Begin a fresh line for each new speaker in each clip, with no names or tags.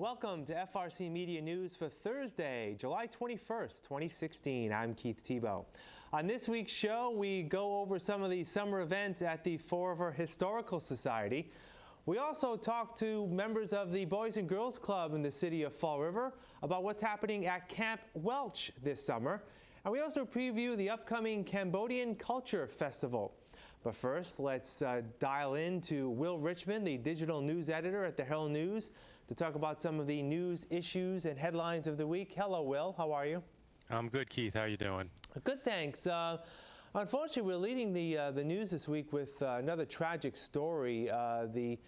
Welcome to FRC Media News for Thursday, July 21st, 2016. I'm Keith Tebow. On this week's show, we go over some of the summer events at the Fall River Historical Society. We also talk to members of the Boys and Girls Club in the city of Fall River about what's happening at Camp Welch this summer. And we also preview the upcoming Cambodian Culture Festival. But first, let's dial in to Will Richmond, the digital news editor at the Herald News, to talk about some of the news issues and headlines of the week. Hello, Will. How are you?
I'm good, Keith. How are you doing?
Good, thanks. Unfortunately, we're leading the news this week with another tragic story, the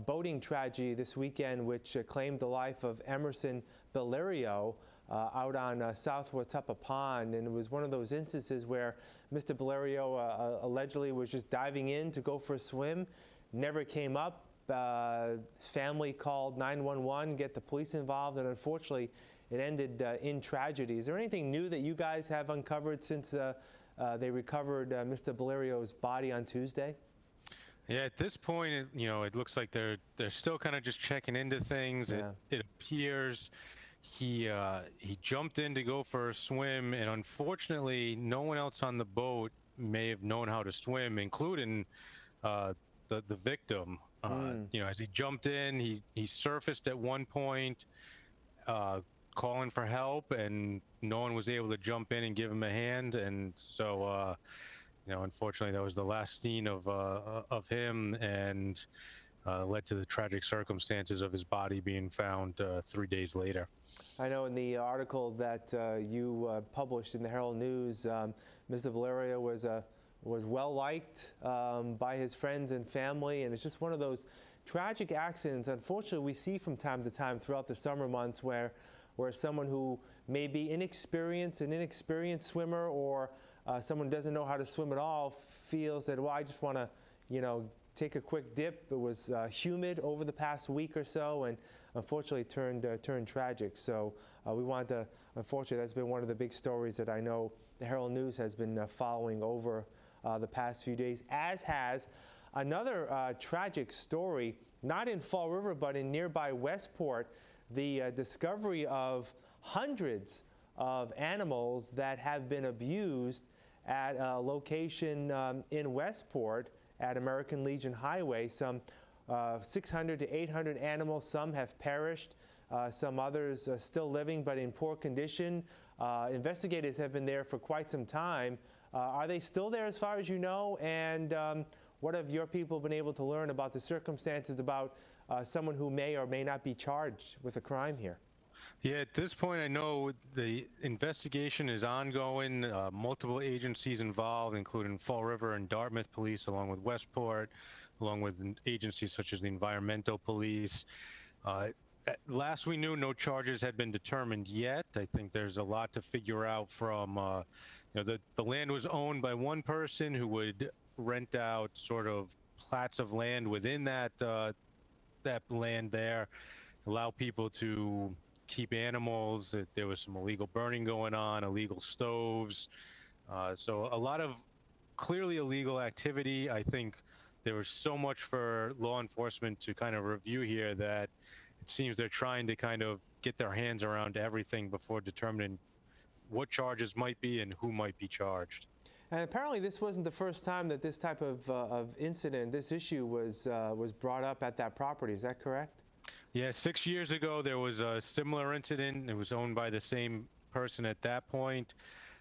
boating tragedy this weekend, which claimed the life of Emerson Valerio out on South Watuppa Pond. And it was one of those instances where Mr. Valerio allegedly was just diving in to go for a swim, never came up. His family called 911, get the police involved, and unfortunately, it ended in tragedy. Is there anything new that you guys have uncovered since they recovered Mr. Valerio's body on Tuesday?
Yeah, at this point, it looks like they're still kind of just checking into things. Yeah. It appears he jumped in to go for a swim, and unfortunately, no one else on the boat may have known how to swim, including the victim. As he jumped in, he surfaced at one point, calling for help, and no one was able to jump in and give him a hand. And so, unfortunately, that was the last scene of him, and led to the tragic circumstances of his body being found 3 days later.
I know in the article that you published in the Herald News, Mr. Valerio was well liked by his friends and family, and it's just one of those tragic accidents, unfortunately, we see from time to time throughout the summer months where someone who may be an inexperienced swimmer, or someone who doesn't know how to swim at all, feels that, well, I just want to, take a quick dip. It was humid over the past week or so, and unfortunately turned tragic. So we want to, unfortunately, that's been one of the big stories that I know the Herald News has been following over the past few days, as has another tragic story, not in Fall River, but in nearby Westport, the discovery of hundreds of animals that have been abused at a location in Westport at American Legion Highway. Some 600 to 800 animals. Some have perished. Some others are still living, but in poor condition. Investigators have been there for quite some time. Are they still there as far as you know? And what have your people been able to learn about the circumstances about someone who may or may not be charged with a crime here?
Yeah, at this point, I know the investigation is ongoing. Multiple agencies involved, including Fall River and Dartmouth Police, along with Westport, along with agencies such as the Environmental Police. Last we knew, no charges had been determined yet. I think there's a lot to figure out from, the land was owned by one person who would rent out sort of plats of land within that land there, allow people to keep animals. There was some illegal burning going on, illegal stoves. So a lot of clearly illegal activity. I think there was so much for law enforcement to kind of review here that it seems they're trying to kind of get their hands around everything before determining what charges might be and who might be charged.
And apparently this wasn't the first time that this type of incident, this issue was brought up at that property. Is that correct?
Yeah, 6 years ago there was a similar incident. It was owned by the same person at that point.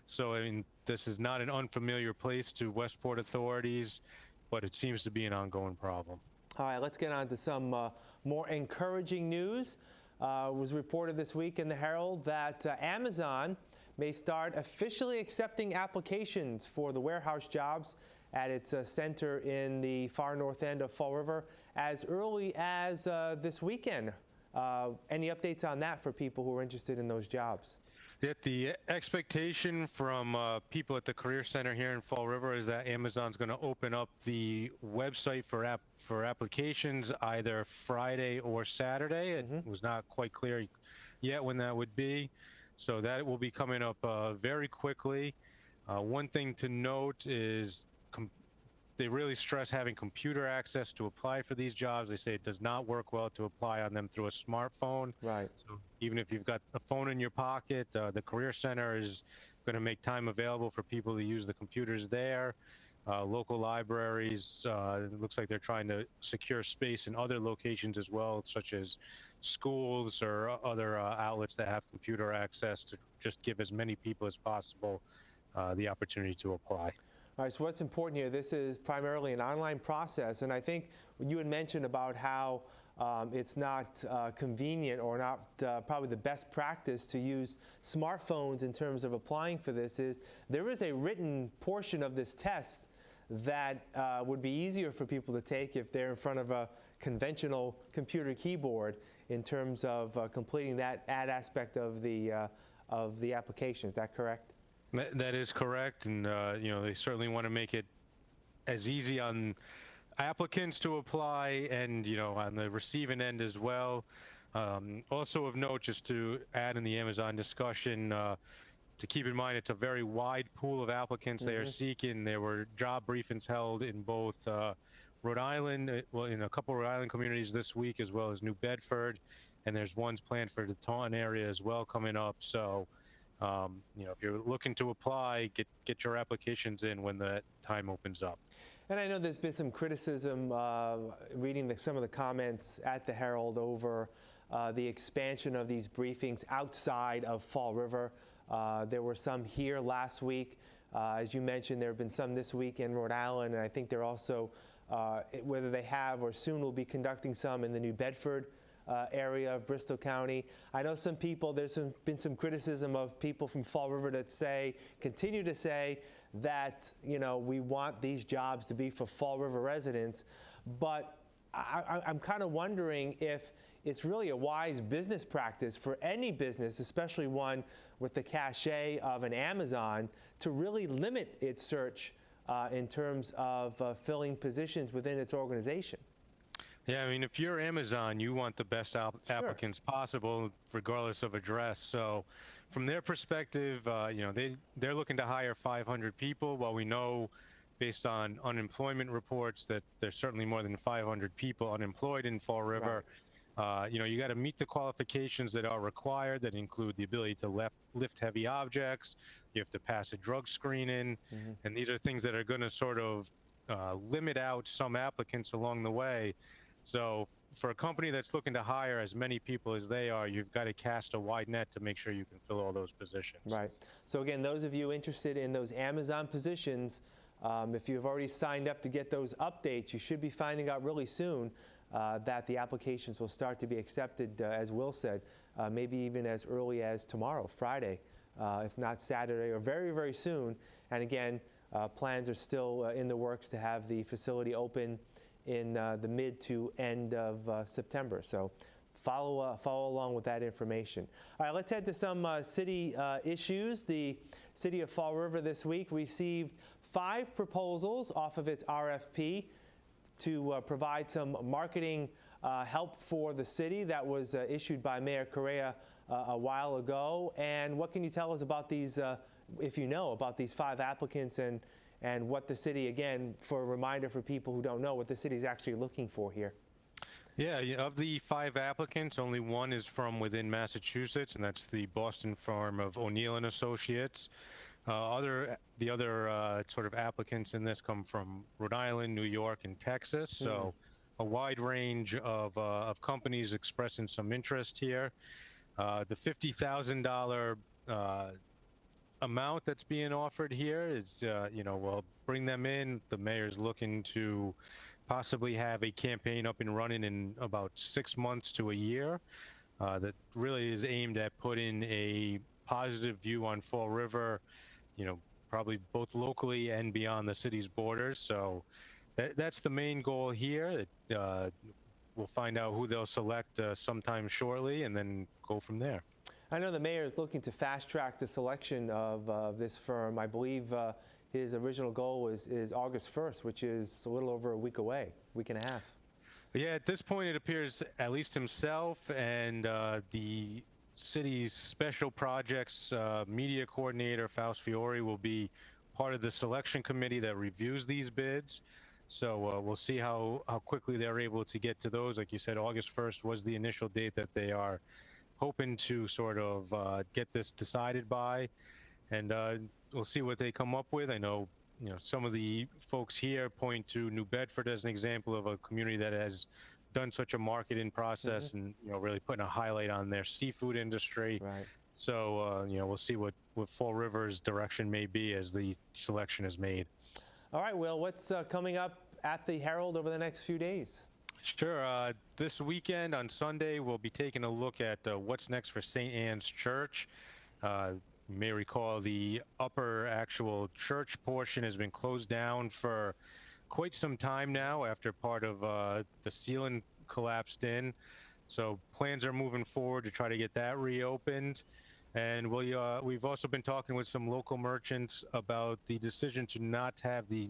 So, I mean, this is not an unfamiliar place to Westport authorities, but it seems to be an ongoing problem.
All right, let's get on to some more encouraging news. It was reported this week in the Herald that Amazon may start officially accepting applications for the warehouse jobs at its center in the far north end of Fall River as early as this weekend. Any updates on that for people who are interested in those jobs?
The expectation from people at the Career Center here in Fall River is that Amazon's going to open up the website for applications either Friday or Saturday. It was not quite clear yet when that would be. So that will be coming up very quickly. One thing to note is they really stress having computer access to apply for these jobs. They say it does not work well to apply on them through a smartphone.
Right.
So even if you've got a phone in your pocket, the Career Center is going to make time available for people to use the computers there. Local libraries, it looks like they're trying to secure space in other locations as well, such as schools or other outlets that have computer access, to just give as many people as possible the opportunity to apply.
All right, so what's important here, this is primarily an online process, and I think you had mentioned about how it's not convenient or not probably the best practice to use smartphones in terms of applying for this. Is there is a written portion of this test that would be easier for people to take if they're in front of a conventional computer keyboard in terms of completing that aspect of the application. Is that correct?
That is correct, and you know, they certainly want to make it as easy on applicants to apply, and you know, on the receiving end as well. Also of note, just to add in the Amazon discussion, to keep in mind, it's a very wide pool of applicants they are seeking. There were job briefings held in both Rhode Island, well, in a couple of Rhode Island communities this week, as well as New Bedford, and there's ones planned for the Taunton area as well coming up. So you know, if you're looking to apply, get your applications in when that time opens up.
And I know there's been some criticism, reading some of the comments at the Herald over the expansion of these briefings outside of Fall River. There were some here last week. As you mentioned, there have been some this week in Rhode Island, and I think they're also, whether they have or soon will be conducting some in the New Bedford area of Bristol County. I know some people, been some criticism of people from Fall River that continue to say that, you know, we want these jobs to be for Fall River residents, but I'm kind of wondering if it's really a wise business practice for any business, especially one with the cachet of an Amazon, to really limit its search in terms of filling positions within its organization.
Yeah, I mean, if you're Amazon, you want the best applicants possible, regardless of address. So from their perspective, you know, they're looking to hire 500 people. While we know, based on unemployment reports, that there's certainly more than 500 people unemployed in Fall River. Right. You know, you got to meet the qualifications that are required, that include the ability to lift heavy objects. You have to pass a drug screening. And these are things that are going to sort of limit out some applicants along the way. So for a company that's looking to hire as many people as they are, you've got to cast a wide net to make sure you can fill all those positions. Right.
So again, those of you interested in those Amazon positions, if you've already signed up to get those updates, you should be finding out really soon that the applications will start to be accepted, as Will said, maybe even as early as tomorrow, Friday, if not Saturday, or very, very soon. And again, plans are still in the works to have the facility open in the mid to end of September. So follow along with that information. All right, let's head to some city issues. The city of Fall River this week received 5 proposals off of its RFP to provide some marketing help for the city. That was issued by Mayor Correa a while ago. And what can you tell us about these, if you know, about these 5 applicants and what the city, again, for a reminder for people who don't know, what the city is actually looking for here?
Yeah, of the 5 applicants, only one is from within Massachusetts, and that's the Boston firm of O'Neill and Associates. The other sort of applicants in this come from Rhode Island, New York, and Texas. So a wide range of companies expressing some interest here. The $50,000 amount that's being offered here is, you know, we'll bring them in. The mayor's looking to possibly have a campaign up and running in about 6 months to a year that really is aimed at putting a positive view on Fall River, you know, probably both locally and beyond the city's borders. So that's the main goal here. We'll find out who they'll select sometime shortly, and then go from there.
I know the mayor is looking to fast track the selection of this firm. I believe his original goal is August 1st, which is a little over a week away, week and a half.
Yeah, at this point it appears at least himself and the city's special projects media coordinator, Faust Fiore, will be part of the selection committee that reviews these bids. So we'll see how quickly they're able to get to those. Like you said, August 1st was the initial date that they are hoping to sort of get this decided by, and we'll see what they come up with. I know, some of the folks here point to New Bedford as an example of a community that has done such a marketing process and really putting a highlight on their seafood industry.
Right.
So we'll see what Fall River's direction may be as the selection is made.
All right, Will, what's coming up at the Herald over the next few days?
Sure. This weekend on Sunday, we'll be taking a look at what's next for St. Anne's Church. You may recall the upper actual church portion has been closed down for quite some time now after part of the ceiling collapsed in. So plans are moving forward to try to get that reopened. And we've also been talking with some local merchants about the decision to not have the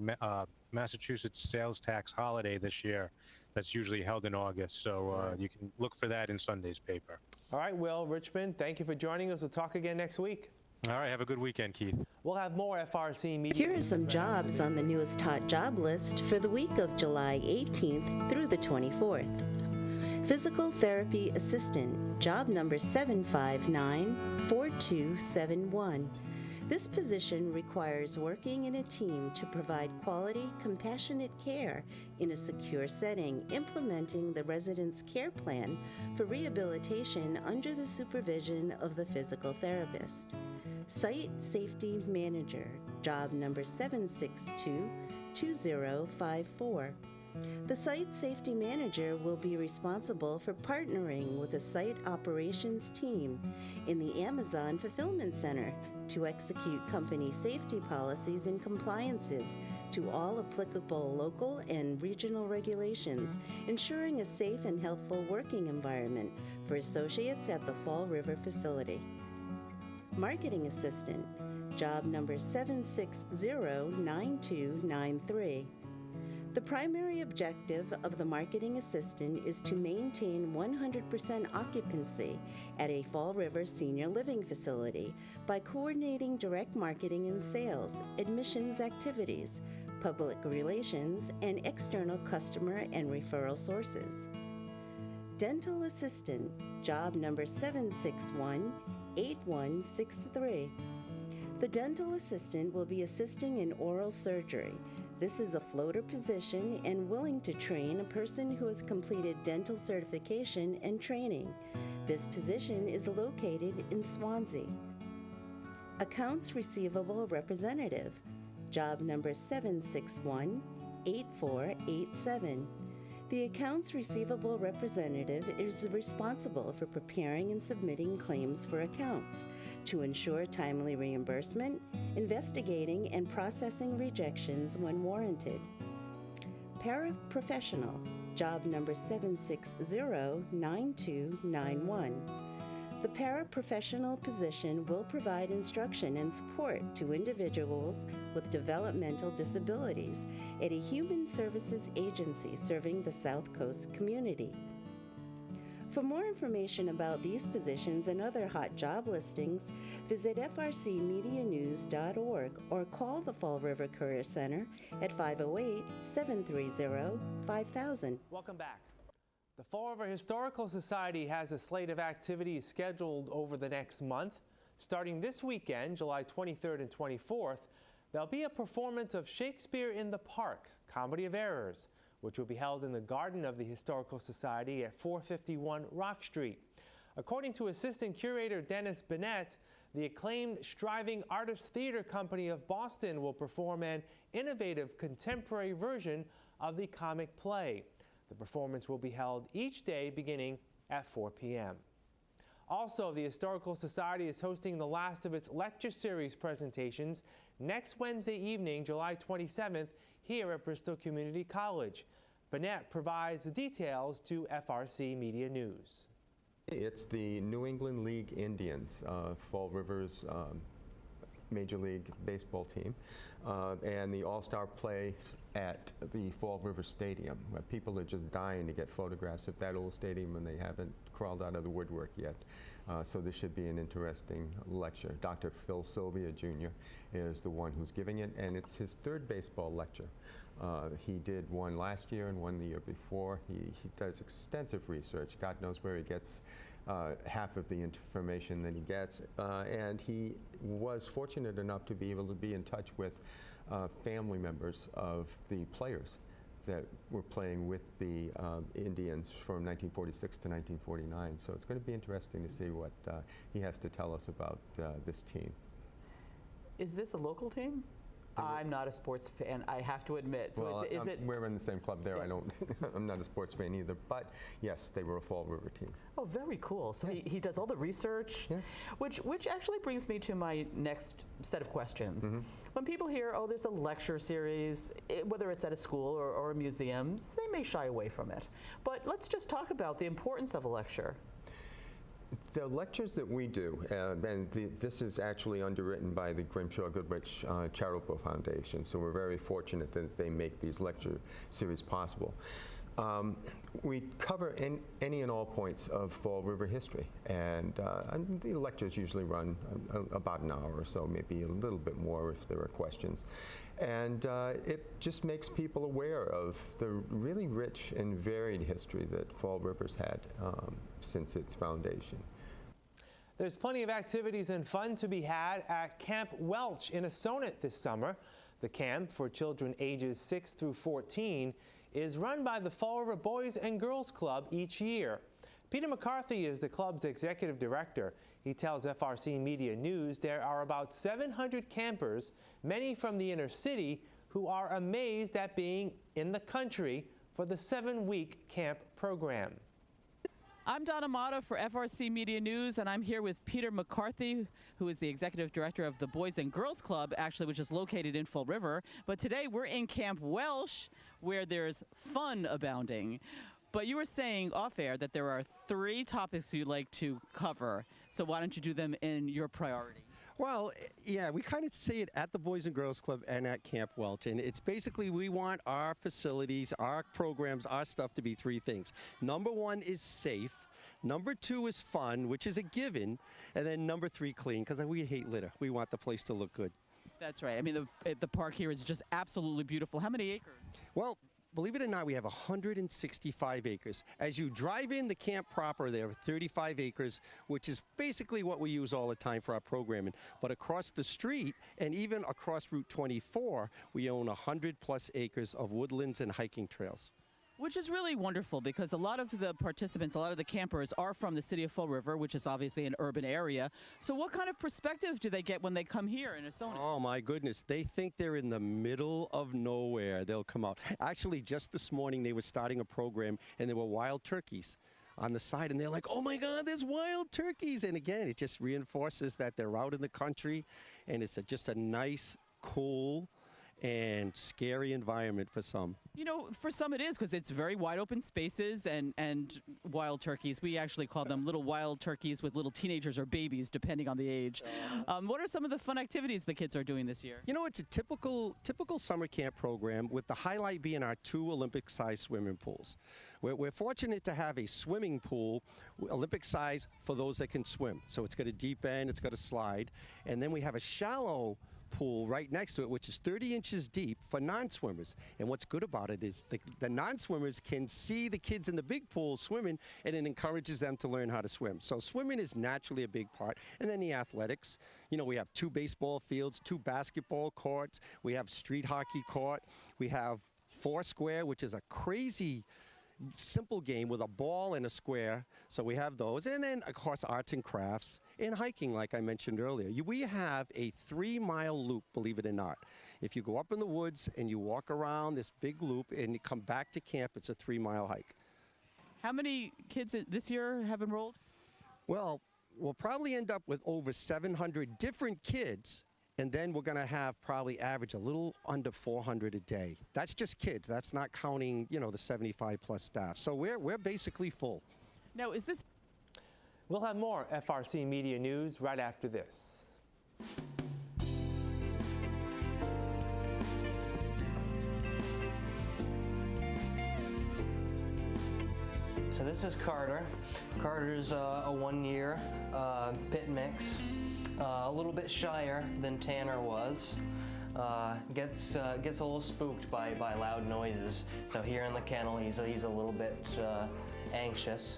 Massachusetts sales tax holiday this year. That's usually held in August. So you can look for that in Sunday's paper.
All right, Will Richmond, thank you for joining us. We'll talk again next week.
All right, have a good weekend, Keith.
We'll have more FRC media.
Here are some jobs on the newest hot job list for the week of July 18th through the 24th. Physical Therapy Assistant, job number 7594271. This position requires working in a team to provide quality, compassionate care in a secure setting, implementing the resident's care plan for rehabilitation under the supervision of the physical therapist. Site Safety Manager, job number 7622054. The Site Safety Manager will be responsible for partnering with the site operations team in the Amazon Fulfillment Center to execute company safety policies and compliances to all applicable local and regional regulations, ensuring a safe and healthful working environment for associates at the Fall River facility. Marketing Assistant, job number 7609293. The primary objective of the marketing assistant is to maintain 100% occupancy at a Fall River senior living facility by coordinating direct marketing and sales, admissions activities, public relations, and external customer and referral sources. Dental Assistant, job number 7618163. The dental assistant will be assisting in oral surgery. This is a floater position and willing to train a person who has completed dental certification and training. This position is located in Swansea. Accounts Receivable Representative, job number 7618487. The Accounts Receivable Representative is responsible for preparing and submitting claims for accounts to ensure timely reimbursement, investigating and processing rejections when warranted. Paraprofessional, job number 7609291. The paraprofessional position will provide instruction and support to individuals with developmental disabilities at a human services agency serving the South Coast community. For more information about these positions and other hot job listings, visit frcmedianews.org or call the Fall River Career Center at 508-730-5000.
Welcome back. The Fall River Historical Society has a slate of activities scheduled over the next month. Starting this weekend, July 23rd and 24th, there'll be a performance of Shakespeare in the Park, Comedy of Errors, which will be held in the garden of the Historical Society at 451 Rock Street. According to Assistant Curator Dennis Bennett, the acclaimed Striving Artist Theater Company of Boston will perform an innovative contemporary version of the comic play. The performance will be held each day beginning at 4 p.m. Also, the Historical Society is hosting the last of its lecture series presentations next Wednesday evening, July 27th, here at Bristol Community College. Bennett provides the details to FRC Media News.
It's the New England League Indians, Fall River's Major League Baseball team, and the All-Star Play at the Fall River Stadium, where people are just dying to get photographs of that old stadium and they haven't crawled out of the woodwork yet. So this should be an interesting lecture. Dr. Phil Sylvia Jr. is the one who's giving it, and it's his third baseball lecture. He did one last year and one the year before. He does extensive research. God knows where he gets half of the information that he gets. And he was fortunate enough to be able to be in touch with family members of the players that were playing with the Indians from 1946 to 1949. So it's going to be interesting to see what he has to tell us about this team.
Is this a local team? I'm not a sports fan, I have to admit. So
Well,
is it?
we're in the same club there.
Yeah.
I don't. I'm not a sports fan either. But yes, they were a Fall River team.
Oh, very cool. So he does all the research,
Yeah.
which actually brings me to my next set of questions.
Mm-hmm.
When people hear, oh, there's a lecture series, whether it's at a school or a museum, they may shy away from it. But let's just talk about the importance of a lecture.
The lectures that we do, and this is actually underwritten by the Grimshaw Goodrich Charitable Foundation, so we're very fortunate that they make these lecture series possible. We cover any and all points of Fall River history, and the lectures usually run about an hour or so, maybe a little bit more if there are questions. And it just makes people aware of the really rich and varied history that Fall River's had since its foundation.
There's plenty of activities and fun to be had at Camp Welch in Assonet this summer. The camp for children ages 6 through 14 is run by the Fall River Boys and Girls Club each year. Peter McCarthy is the club's executive director. He tells FRC Media News there are about 700 campers, many from the inner city, who are amazed at being in the country for the 7-week camp program.
I'm Donna Mata for FRC Media News, and I'm here with Peter McCarthy, who is the executive director of the Boys and Girls Club, actually, which is located in Fall River. But today we're in Camp Welch, where there's fun abounding. But you were saying off air that there are 3 topics you'd like to cover. So why don't you do them in your priority?
Well, yeah, we kind of say it at the Boys and Girls Club and at Camp Welch. And it's basically we want our facilities, our programs, our stuff to be 3 things. Number 1 is safe. Number 2 is fun, which is a given. And then number 3, clean, because we hate litter. We want the place to look good.
That's right. I mean, the park here is just absolutely beautiful. How many acres?
Well, believe it or not, we have 165 acres. As you drive in the camp proper, there are 35 acres, which is basically what we use all the time for our programming. But across the street, and even across Route 24, we own 100+ acres of woodlands and hiking trails.
Which is really wonderful because a lot of the participants, a lot of the campers are from the city of Fall River, which is obviously an urban area. So what kind of perspective do they get when they come here in Assonet?
Oh my goodness, they think they're in the middle of nowhere. They'll come out. Actually, just this morning they were starting a program and there were wild turkeys on the side, and they're like, oh my God, there's wild turkeys. And again, it just reinforces that they're out in the country, and it's just a nice, cool, and scary environment for some.
You know, for some it is because it's very wide open spaces and wild turkeys. We actually call them little wild turkeys with little teenagers or babies, depending on the age. What are some of the fun activities the kids are doing this year?
You know, it's a typical summer camp program with the highlight being our 2 Olympic-sized swimming pools. We're fortunate to have a swimming pool, Olympic size, for those that can swim. So it's got a deep end, it's got a slide, and then we have a shallow pool right next to it, which is 30 inches deep for non-swimmers. And what's good about it is the non-swimmers can see the kids in the big pool swimming, and it encourages them to learn how to swim. So swimming is naturally a big part. And then the athletics. You know, we have 2 baseball fields, 2 basketball courts. We have street hockey court. We have Foursquare, which is a crazy simple game with a ball and a square. So we have those. And then, of course, arts and crafts and hiking, like I mentioned earlier. We have a 3-mile loop, believe it or not. If you go up in the woods and you walk around this big loop and you come back to camp, it's a 3-mile hike.
How many kids this year have enrolled?
Well, we'll probably end up with over 700 different kids, and then we're going to have probably average a little under 400 a day. That's just kids. That's not counting, you know, the 75+ staff. So we're basically full.
Now, is this...
We'll have more FRC Media News right after this.
So this is Carter. Carter's a 1-year pit mix, a little bit shyer than Tanner was. Gets a little spooked by loud noises. So here in the kennel, he's a little bit anxious,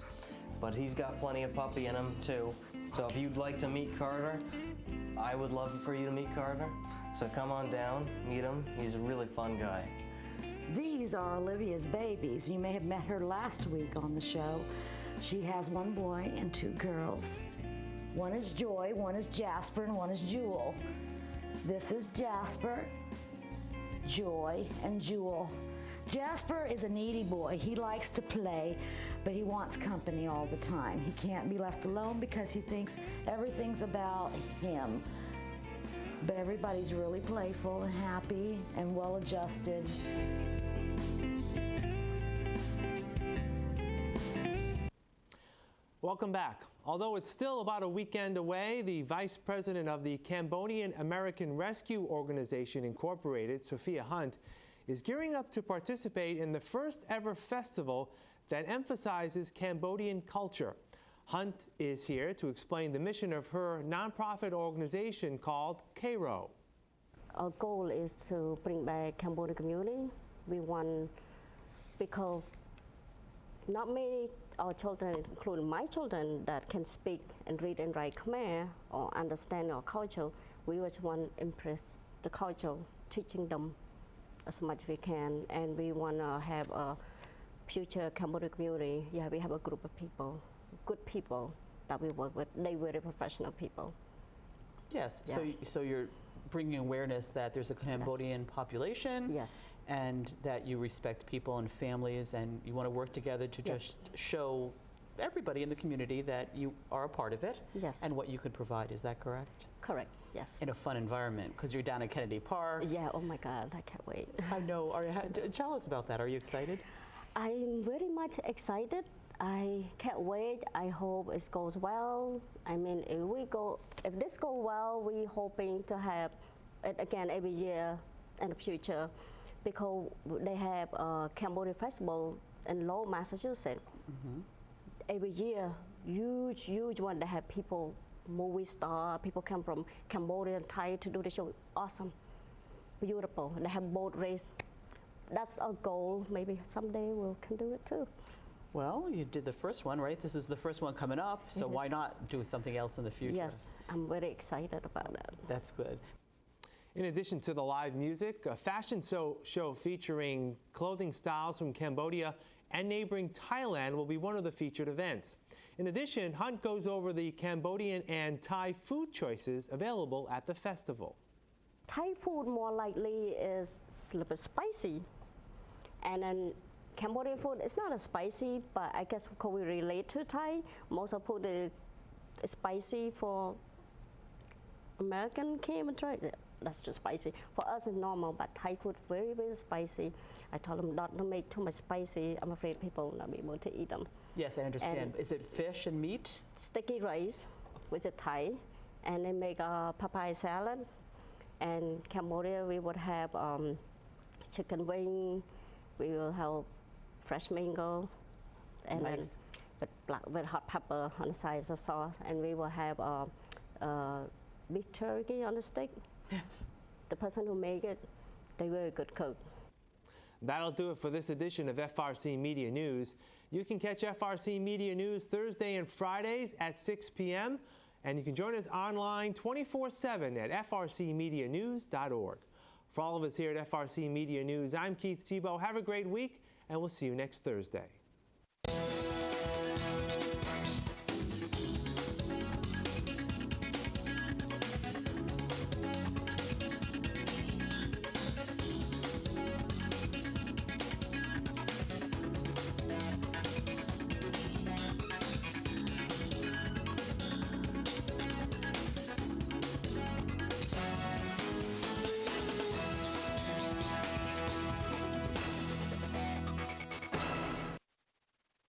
but he's got plenty of puppy in him too. So if you'd like to meet Carter, I would love for you to meet Carter. So come on down, meet him. He's a really fun guy.
These are Olivia's babies. You may have met her last week on the show. She has 1 boy and 2 girls. One is Joy, one is Jasper, and one is Jewel. This is Jasper, Joy, and Jewel. Jasper is a needy boy. He likes to play, but he wants company all the time. He can't be left alone because he thinks everything's about him. But everybody's really playful and happy and well-adjusted.
Welcome back. Although it's still about a weekend away, the Vice President of the Cambodian American Rescue Organization Incorporated, Sophia Hunt, is gearing up to participate in the first ever festival that emphasizes Cambodian culture. Hunt is here to explain the mission of her nonprofit organization called CAIRO.
Our goal is to bring back Cambodian community. We want, because not many our children, including my children, that can speak and read and write Khmer or understand our culture. We just want to impress the culture, teaching them as much as we can, and we want to have a future Cambodian community. Yeah, we have a group of people, good people that we work with. They're very professional people.
Yes,
Yeah.
so you're bringing awareness that there's a Cambodian population,
Yes.
and that you respect people and families, and you want to work together to just show everybody in the community that you are a part of it,
Yes.
and what you could provide. Is that correct?
Correct, yes.
In a fun environment, because you're down at Kennedy Park.
Yeah, oh my God, I can't wait.
I know. Tell us about that. Are you excited?
I'm very much excited. I can't wait. I hope it goes well. I mean, if this goes well, we're hoping to have it again every year in the future, because they have a Cambodia festival in Lowell, Massachusetts. Every year, huge one. They have people, movie star, people come from Cambodia and Thai to do the show. Awesome, beautiful. They have boat race. That's our goal. Maybe someday we can do it too.
Well, you did the first one, right? This is the first one coming up, so why not do something else in the future?
Yes, I'm very excited about that.
That's good.
In addition to the live music, a fashion show featuring clothing styles from Cambodia and neighboring Thailand will be one of the featured events. In addition, Hunt goes over the Cambodian and Thai food choices available at the festival.
Thai food more likely is a little bit spicy, and then Cambodian food is not as spicy, but I guess because we relate to Thai, most of food is spicy. For American came and tried, that's too spicy. For us it's normal, but Thai food very, very spicy. I told them not to make too much spicy. I'm afraid people will not be able to eat them.
Yes, I understand.
And
is it fish and meat?
Sticky rice, which is Thai, and they make a papaya salad. And Cambodia, we would have chicken wing. We will have fresh mango, and
Nice.
then with hot pepper on the side as a sauce. And we will have beef turkey on the stick.
Yes.
The person who make it, they're very good cook.
That'll do it for this edition of FRC Media News. You can catch FRC Media News Thursday and Fridays at 6 p.m. And you can join us online 24/7 at frcmedianews.org. For all of us here at FRC Media News, I'm Keith Tebow. Have a great week, and we'll see you next Thursday.